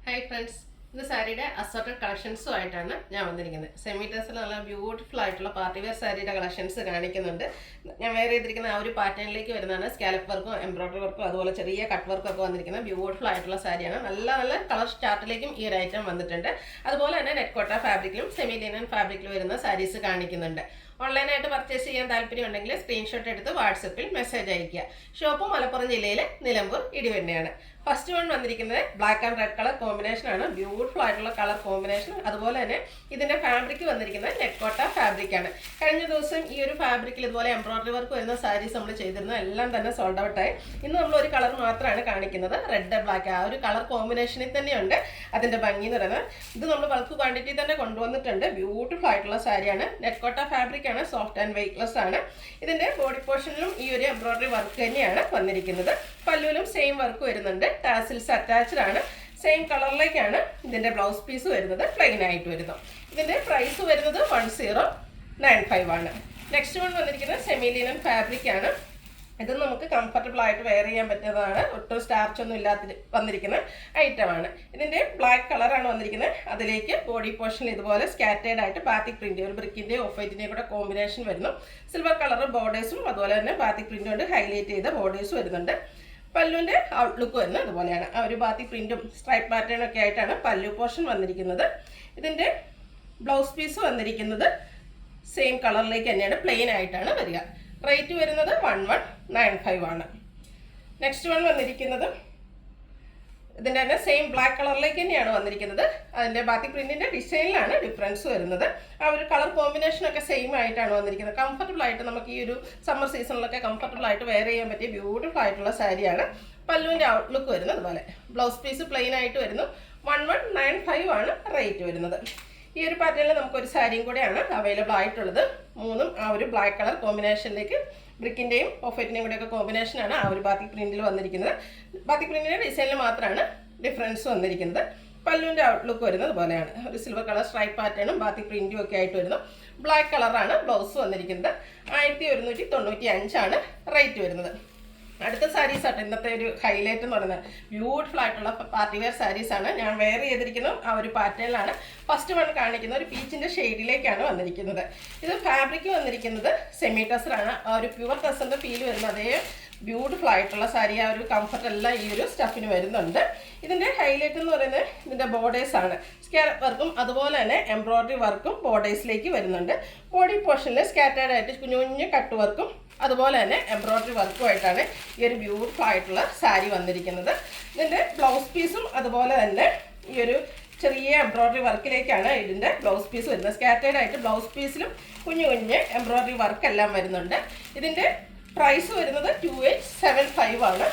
Hi friends, ഇന്ന് സാരിയുടെ assorted കളക്ഷൻസുമായിട്ടാണ് ഞാൻ വന്നിരിക്കുന്നത്. സെമി ടെസിൽ നല്ല ബ്യൂട്ടിഫുൾ ആയിട്ടുള്ള പാർട്ടി വെയർ സാരിയുടെ കളക്ഷൻസ് കാണിക്കുന്നുണ്ട്. ഞാൻ വെയർ ചെയ്തിരിക്കുന്ന ആ ഒരു പാറ്റേണിലേക്ക് വരുന്നതാണ്. സ്കാലപ്പ് വർക്കും എംബ്രോയിഡറി വർക്കും അതുപോലെ ചെറിയ കട്ട് വർക്കും ഒക്കെ വന്നിരിക്കുന്ന ബ്യൂട്ടിഫുൾ ആയിട്ടുള്ള സാരിയാണ്. നല്ല നല്ല കളർ ചാർട്ടിലേക്കും ഈ ഒരു ഐറ്റം വന്നിട്ടുണ്ട്. അതുപോലെ തന്നെ നെറ്റ് കോട്ട ഫാബ്രിക്കിലും സെമി ലിനൻ ഫാബ്രിക്കിലും വരുന്ന സാരീസ് കാണിക്കുന്നുണ്ട്. ഓൺലൈനായിട്ട് പർച്ചേസ് ചെയ്യാൻ താല്പര്യമുണ്ടെങ്കിൽ സ്ക്രീൻഷോട്ട് എടുത്ത് വാട്സപ്പിൽ മെസ്സേജ് അയയ്ക്കുക. ഷോപ്പ് മലപ്പുറം ജില്ലയിലെ നിലമ്പൂർ ഇടിവെണ്ണയാണ്. ഫസ്റ്റ് വൺ വന്നിരിക്കുന്നത് black and red colour combination ആണ്. ബ്യൂട്ടിഫുൾ ആയിട്ടുള്ള കളർ കോമ്പിനേഷൻ. അതുപോലെ തന്നെ ഇതിന്റെ ഫാബ്രിക് വന്നിരിക്കുന്നത് നെറ്റ് കോട്ട ഫാബ്രിക് ആണ്. കഴിഞ്ഞ ദിവസം ഈ ഒരു ഫാബ്രിക്കിൽ ഇതുപോലെ എംബ്രോയിഡറി വർക്ക് വരുന്ന സാരീസ് നമ്മൾ ചെയ്തിരുന്നത് എല്ലാം തന്നെ സോൾഡ് ഔട്ട് ആയി. ഇന്ന് നമ്മൾ ഒരു കളർ മാത്രമാണ് കാണിക്കുന്നത്, റെഡ് ബ്ലാക്ക്. ആ ഒരു കളർ കോമ്പിനേഷനിൽ തന്നെയുണ്ട് അതിന്റെ ഭംഗി എന്ന് പറയുന്നത്. ഇത് നമ്മൾ ബൾക്ക് ക്വാണ്ടിറ്റി തന്നെ കൊണ്ടുവന്നിട്ടുണ്ട്. ബ്യൂട്ടിഫുൾ ആയിട്ടുള്ള സാരിയാണ്. നെറ്റ് കോട്ട ഫാബ്രിക് ആണ്, സോഫ്റ്റ് ആൻഡ് വെയ്റ്റ്ലെസ് ആണ്. ഇതിന്റെ ബോഡി പോർഷനിലും ഈ ഒരു എംബ്രോയിഡറി വർക്ക് തന്നെയാണ് വന്നിരിക്കുന്നത്. പല്ലുവിലും സെയിം വർക്ക് വരുന്നുണ്ട്. ടാസിൽസ് അറ്റാച്ച്ഡ് ആണ്. സെയിം കളറിലേക്കാണ് ഇതിന്റെ ബ്ലൗസ് പീസ് വരുന്നത്. പ്ലെയിൻ ആയിട്ട് വരുന്നു. ഇതിന്റെ പ്രൈസ് വരുന്നത് 1095 ആണ്. നെക്സ്റ്റ് വൺ വന്നിരിക്കുന്നത് സെമി ലിനൻ ഫാബ്രിക് ആണ്. ഇത് നമുക്ക് കംഫർട്ടബിൾ ആയിട്ട് വെയർ ചെയ്യാൻ പറ്റുന്നതാണ്. ഒട്ടും സ്റ്റാർച്ച് ഒന്നും ഇല്ലാത്ത വന്നിരിക്കുന്ന ഐറ്റമാണ്. ഇതിന്റെ ബ്ലാക്ക് കളറാണ് വന്നിരിക്കുന്നത്. അതിലേക്ക് ബോഡി പോർഷനിൽ ഇതുപോലെ സ്കാറ്റേഡ് ആയിട്ട് ബാത്തിക് പ്രിന്റ്, ഒരു ബ്രിക്കിന്റെ ഓഫ് വൈറ്റിന്റെയും കൂടെ കോമ്പിനേഷൻ വരുന്നു. സിൽവർ കളർ ബോർഡേഴ്സും അതുപോലെ തന്നെ ബാത്തിക് പ്രിന്റ് കൊണ്ട് ഹൈലൈറ്റ് ചെയ്ത ബോർഡേഴ്സ് വരുന്നുണ്ട്. പല്ലുവിന്റെ ഔട്ട്ലുക്ക് വരുന്നത് അതുപോലെയാണ്. ആ ഒരു ബാത്തിക് പ്രിന്റും സ്ട്രൈപ്പ് പാറ്റേണും ഒക്കെ ആയിട്ടാണ് പല്ലു പോർഷൻ വന്നിരിക്കുന്നത്. ഇതിന്റെ ബ്ലൗസ് പീസ് വന്നിരിക്കുന്നത് സെയിം കളറിലേക്ക് തന്നെയാണ്, പ്ലെയിൻ ആയിട്ടാണ് വരിക. റേറ്റ് വരുന്നത് 1195 ആണ്. നെക്സ്റ്റ് വൺ വന്നിരിക്കുന്നത് ഇതിൻ്റെ തന്നെ സെയിം ബ്ലാക്ക് കളറിലേക്ക് തന്നെയാണ് വന്നിരിക്കുന്നത്. അതിൻ്റെ ബാത്തിക് പ്രിന്റിന്റെ ഡിസൈനിലാണ് ഡിഫറൻസ് വരുന്നത്. ആ ഒരു കളർ കോമ്പിനേഷനൊക്കെ സെയിം ആയിട്ടാണ് വന്നിരിക്കുന്നത്. കംഫർട്ടബിൾ ആയിട്ട് നമുക്ക് ഈ ഒരു സമ്മർ സീസണിലൊക്കെ കംഫർട്ടബിൾ ആയിട്ട് വെയർ ചെയ്യാൻ പറ്റിയ ബ്യൂട്ടിഫുൾ ആയിട്ടുള്ള സാരിയാണ്. പല്ലുവിൻ്റെ ഔട്ട്ലുക്ക് വരുന്നത് അതുപോലെ. ബ്ലൗസ് പീസ് പ്ലെയിൻ ആയിട്ട് വരുന്നു. 1195 ആണ് റേറ്റ് വരുന്നത്. ഈ ഒരു പാറ്റേണിൽ നമുക്കൊരു സാരിയും കൂടെയാണ് അവൈലബിൾ ആയിട്ടുള്ളത്. മൂന്നും ആ ഒരു ബ്ലാക്ക് കളർ കോമ്പിനേഷനിലേക്ക് ബ്രിക്കിൻ്റെയും ഓഫ് വൈറ്റിൻ്റെയും കൂടെയൊക്കെ കോമ്പിനേഷനാണ് ആ ഒരു ബാത്തിക് പ്രിന്റിൽ വന്നിരിക്കുന്നത്. ബാത്തിക് പ്രിന്റിൻ്റെ ഡിസൈനിൽ മാത്രമാണ് ഡിഫറൻസ് വന്നിരിക്കുന്നത്. പല്ലുവിൻ്റെ ഔട്ട്ലുക്ക് വരുന്നത് അതുപോലെയാണ്. ഒരു സിൽവർ കളർ സ്ട്രൈപ്പ് പാറ്റേണും ബാത്തിക് പ്രിന്റും ഒക്കെ ആയിട്ട് വരുന്നു. ബ്ലാക്ക് കളറാണ് ബ്ലൗസ് വന്നിരിക്കുന്നത്. 1195 ആണ് റേറ്റ് വരുന്നത്. അടുത്ത സാരീസ് ആട്ടോ ഇന്നത്തെ ഒരു ഹൈലൈറ്റ് എന്ന് പറയുന്നത്. ബ്യൂട്ടിഫുൾ ആയിട്ടുള്ള പാർട്ടി വെയർ സാരീസ് ആണ്. ഞാൻ വെയർ ചെയ്തിരിക്കുന്നത് ആ ഒരു പാറ്റേണിലാണ്. ഫസ്റ്റ് വൺ കാണിക്കുന്ന ഒരു പീച്ചിന്റെ ഷെയ്ഡിലേക്കാണ് വന്നിരിക്കുന്നത്. ഇത് ഫാബ്രിക് വന്നിരിക്കുന്നത് സെമി ടെസറാണ്. ആ ഒരു പ്യുവർ ടെസറിന്റെ ഫീൽ വരുന്ന അതേ ബ്യൂട്ടിഫുൾ ആയിട്ടുള്ള സാരി. ആ ഒരു കംഫർട്ട് എല്ലാം ഈ ഒരു സ്റ്റഫിന് വരുന്നുണ്ട്. ഇതിന്റെ ഹൈലൈറ്റ് എന്ന് പറയുന്നത് ഇതിന്റെ ബോർഡേഴ്സ് ആണ്. സ്കാലപ്പ് വർക്കും അതുപോലെ തന്നെ എംബ്രോയിഡറി വർക്കും ബോർഡേഴ്സിലേക്ക് വരുന്നുണ്ട്. ബോഡി പോർഷനിൽ സ്കാറ്റേഡ് ആയിട്ട് കുഞ്ഞു കുഞ്ഞു കട്ട് വർക്കും അതുപോലെ തന്നെ എംബ്രോയിഡറി വർക്കുമായിട്ടാണ് ഈ ഒരു ബ്യൂട്ടിഫുൾ ആയിട്ടുള്ള സാരി വന്നിരിക്കുന്നത്. ഇതിൻ്റെ ബ്ലൗസ് പീസും അതുപോലെ തന്നെ ഈ ഒരു ചെറിയ എംബ്രോയിഡറി വർക്കിലേക്കാണ് ഇതിൻ്റെ ബ്ലൗസ് പീസ് വരുന്നത്. സ്കാറ്റേഡ് ആയിട്ട് ബ്ലൗസ് പീസിലും കുഞ്ഞു കുഞ്ഞ് എംബ്രോയിഡറി വർക്ക് എല്ലാം വരുന്നുണ്ട്. ഇതിൻ്റെ പ്രൈസ് വരുന്നത് 2875 ആണ്.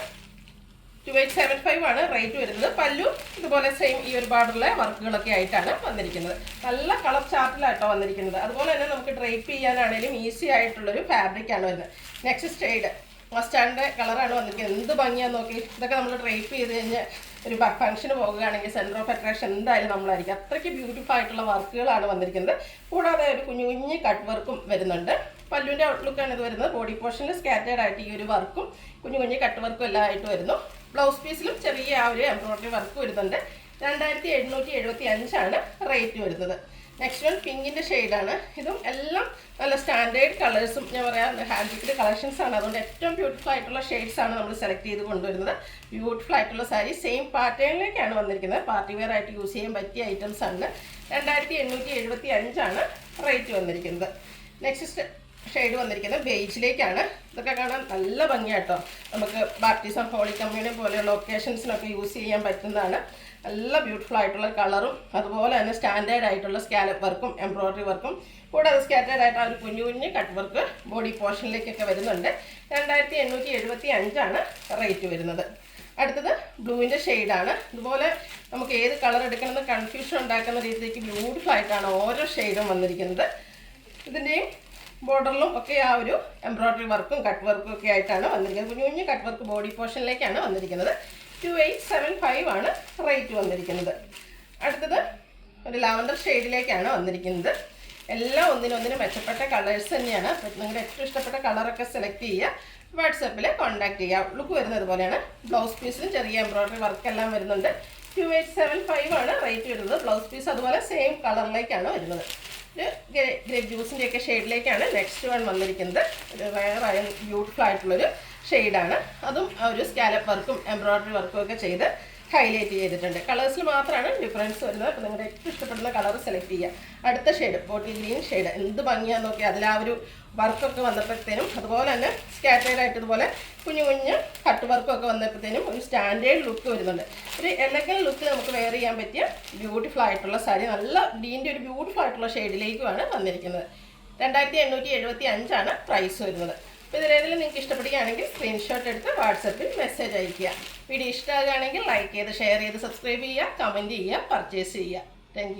2875 ആണ് റേറ്റ് വരുന്നത്. പല്ലു ഇതുപോലെ സെയിം ഈ ഒരു ബാർഡറിലെ വർക്കുകളൊക്കെ ആയിട്ടാണ് വന്നിരിക്കുന്നത്. നല്ല കളർ ചാർട്ടിലായിട്ടോ വന്നിരിക്കുന്നത്. അതുപോലെ തന്നെ നമുക്ക് ഡ്രൈപ്പ് ചെയ്യാനാണെങ്കിലും ഈസി ആയിട്ടുള്ളൊരു ഫാബ്രിക്കാണ് വരുന്നത്. നെക്സ്റ്റ് ഷെയ്ഡ് മസ്റ്റാർഡിൻ്റെ കളറാണ് വന്നിരിക്കുന്നത്. എന്ത് ഭംഗിയാന്ന് നോക്കി. ഇതൊക്കെ നമ്മൾ ഡ്രൈപ്പ് ചെയ്ത് കഴിഞ്ഞ് ഒരു ഫംഗ്ഷന് പോകുകയാണെങ്കിൽ സെൻറ്റർ ഓഫ് അട്രാക്ഷൻ എന്തായാലും നമ്മളായിരിക്കും. അത്രയ്ക്ക് ബ്യൂട്ടിഫുൾ ആയിട്ടുള്ള വർക്കുകളാണ് വന്നിരിക്കുന്നത്. കൂടാതെ ഒരു കുഞ്ഞു കുഞ്ഞു കട്ട് വർക്കും വരുന്നുണ്ട്. പല്ലുവിൻ്റെ ഔട്ട്ലുക്കാണ് ഇത് വരുന്നത്. ബോഡി പോർഷനിൽ സ്കാറ്റേഡ് ആയിട്ട് ഈ ഒരു വർക്കും കുഞ്ഞു കുഞ്ഞു കട്ട് വർക്കും എല്ലാം ആയിട്ട് വരുന്നു. ബ്ലൗസ് പീസിലും ചെറിയ ആ ഒരു എംബ്രോയിഡറി വർക്ക് വരുന്നുണ്ട്. 2775 ആണ് റേറ്റ് വരുന്നത്. നെക്സ്റ്റ് വൺ പിങ്കിൻ്റെ ഷെയ്ഡാണ്. ഇതും എല്ലാം നല്ല സ്റ്റാൻഡേർഡ് കളേഴ്സും ഞാൻ പറയാം ഹാൻഡ് പിക്ഡ് കളക്ഷൻസ് ആണ്. അതുകൊണ്ട് ഏറ്റവും ബ്യൂട്ടിഫുൾ ആയിട്ടുള്ള ഷെയ്ഡ്സ് ആണ് നമ്മൾ സെലക്ട് ചെയ്ത് കൊണ്ടുവരുന്നത്. ബ്യൂട്ടിഫുൾ ആയിട്ടുള്ള സാരി സെയിം പാറ്റേണിലേക്കാണ് വന്നിരിക്കുന്നത്. പാർട്ടി വെയർ ആയിട്ട് യൂസ് ചെയ്യാൻ പറ്റിയ ഐറ്റംസ് ആണ്. 2875 ആണ് റേറ്റ് വന്നിരിക്കുന്നത്. നെക്സ്റ്റ് ഷെയ്ഡ് വന്നിരിക്കുന്നത് ബേജിലേക്കാണ്. ഇതൊക്കെ കാണാൻ നല്ല ഭംഗിയാട്ടോ. നമുക്ക് ബാപ്റ്റിസം, ഹോളി കമ്മ്യൂണിയൻ പോലെയുള്ള ഒക്കേഷൻസിനൊക്കെ യൂസ് ചെയ്യാൻ പറ്റുന്നതാണ്. നല്ല ബ്യൂട്ടിഫുൾ ആയിട്ടുള്ള കളറും അതുപോലെ തന്നെ സ്റ്റാൻഡേർഡ് ആയിട്ടുള്ള സ്കാലപ്പ് വർക്കും എംബ്രോയിഡറി വർക്കും കൂടാതെ സ്കാറ്റേഡ് ആയിട്ട് ആ ഒരു കുഞ്ഞു കുഞ്ഞു കട്ട് വർക്ക് ബോഡി പോർഷനിലേക്കൊക്കെ വരുന്നുണ്ട്. 2875 ആണ് റേറ്റ് വരുന്നത്. അടുത്തത് ബ്ലൂവിൻ്റെ ഷെയ്ഡാണ്. ഇതുപോലെ നമുക്ക് ഏത് കളർ എടുക്കണമെന്ന് കൺഫ്യൂഷൻ ഉണ്ടാക്കുന്ന രീതിയിലേക്ക് ബ്യൂട്ടിഫുൾ ആയിട്ടാണ് ഓരോ ഷെയ്ഡും വന്നിരിക്കുന്നത്. ഇതിൻ്റെയും ബോർഡറിലും ഒക്കെ ആ ഒരു എംബ്രോയിഡറി വർക്കും കട്ട് വർക്കും ഒക്കെ ആയിട്ടാണ് വന്നിരിക്കുന്നത്. കുഞ്ഞു കുഞ്ഞു കട്ട് വർക്ക് ബോഡി പോർഷനിലേക്കാണ് വന്നിരിക്കുന്നത്. 2875 ആണ് റേറ്റ് വന്നിരിക്കുന്നത്. അടുത്തത് ഒരു ലാവൻഡർ ഷെയ്ഡിലേക്കാണ് വന്നിരിക്കുന്നത്. എല്ലാം ഒന്നിനൊന്നിന് മെച്ചപ്പെട്ട കളേഴ്സ് തന്നെയാണ്. നിങ്ങളുടെ ഏറ്റവും ഇഷ്ടപ്പെട്ട കളറൊക്കെ സെലക്ട് ചെയ്യുക. വാട്സാപ്പിൽ കോൺടാക്ട് ചെയ്യുക. ലുക്ക് വരുന്നത് പോലെയാണ്. ബ്ലൗസ് പീസിലും ചെറിയ എംബ്രോയിഡറി വർക്കെല്ലാം വരുന്നുണ്ട്. 2875 ആണ് റേറ്റ് വരുന്നത്. ബ്ലൗസ് പീസ് അതുപോലെ സെയിം കളറിലേക്കാണ് വരുന്നത്. ഒരു ഗ്രേപ്പ് ജ്യൂസിൻ്റെയൊക്കെ ഷെയ്ഡിലേക്കാണ് നെക്സ്റ്റ് വൺ വന്നിരിക്കുന്നത്. ഒരു റയർ ബ്യൂട്ടിഫുൾ ആയിട്ടുള്ളൊരു ഷെയ്ഡാണ്. അതും ഒരു സ്കാലപ്പ് വർക്കും എംബ്രോയ്ഡറി വർക്കും ഒക്കെ ചെയ്ത് ഹൈലൈറ്റ് ചെയ്തിട്ടുണ്ട്. കളേഴ്സിൽ മാത്രമാണ് ഡിഫറൻസ് വരുന്നത്. അപ്പോൾ നിങ്ങളുടെ ഏറ്റവും ഇഷ്ടപ്പെടുന്ന കളർ സെലക്ട് ചെയ്യുക. അടുത്ത ഷെയ്ഡ് ബോട്ടിൽ ഗ്രീൻ ഷെയ്ഡ് എന്ത് ഭംഗിയാന്ന് നോക്കി. അതിൽ ആ ഒരു വർക്കൊക്കെ വന്നപ്പോഴത്തേനും അതുപോലെ തന്നെ സ്കാറ്റേഡ് ആയിട്ട് ഇതുപോലെ കുഞ്ഞു കുഞ്ഞ് കട്ട് വർക്കൊക്കെ വന്നപ്പോഴത്തേനും ഒരു സ്റ്റാൻഡേർഡ് ലുക്ക് വരുന്നുണ്ട്. ഒരു എലഗൻ ലുക്കിൽ നമുക്ക് വെയർ ചെയ്യാൻ പറ്റിയ ബ്യൂട്ടിഫുൾ ആയിട്ടുള്ള സാരി, നല്ല ഗ്രീൻ്റെ ഒരു ബ്യൂട്ടിഫുൾ ആയിട്ടുള്ള ഷെയ്ഡിലേക്കുമാണ് വന്നിരിക്കുന്നത്. 2875 ആണ് പ്രൈസ് വരുന്നത്. അപ്പോൾ ഇതിലേതെങ്കിലും നിങ്ങൾക്ക് ഇഷ്ടപ്പെടുകയാണെങ്കിൽ സ്ക്രീൻഷോട്ട് എടുത്ത് വാട്സപ്പിൽ മെസ്സേജ് അയയ്ക്കുക. വീഡിയോ ഇഷ്ടമാകുകയാണെങ്കിൽ ലൈക്ക് ചെയ്ത് ഷെയർ ചെയ്ത് സബ്സ്ക്രൈബ് ചെയ്യുക, കമൻറ്റ് ചെയ്യുക, പർച്ചേസ് ചെയ്യുക. താങ്ക്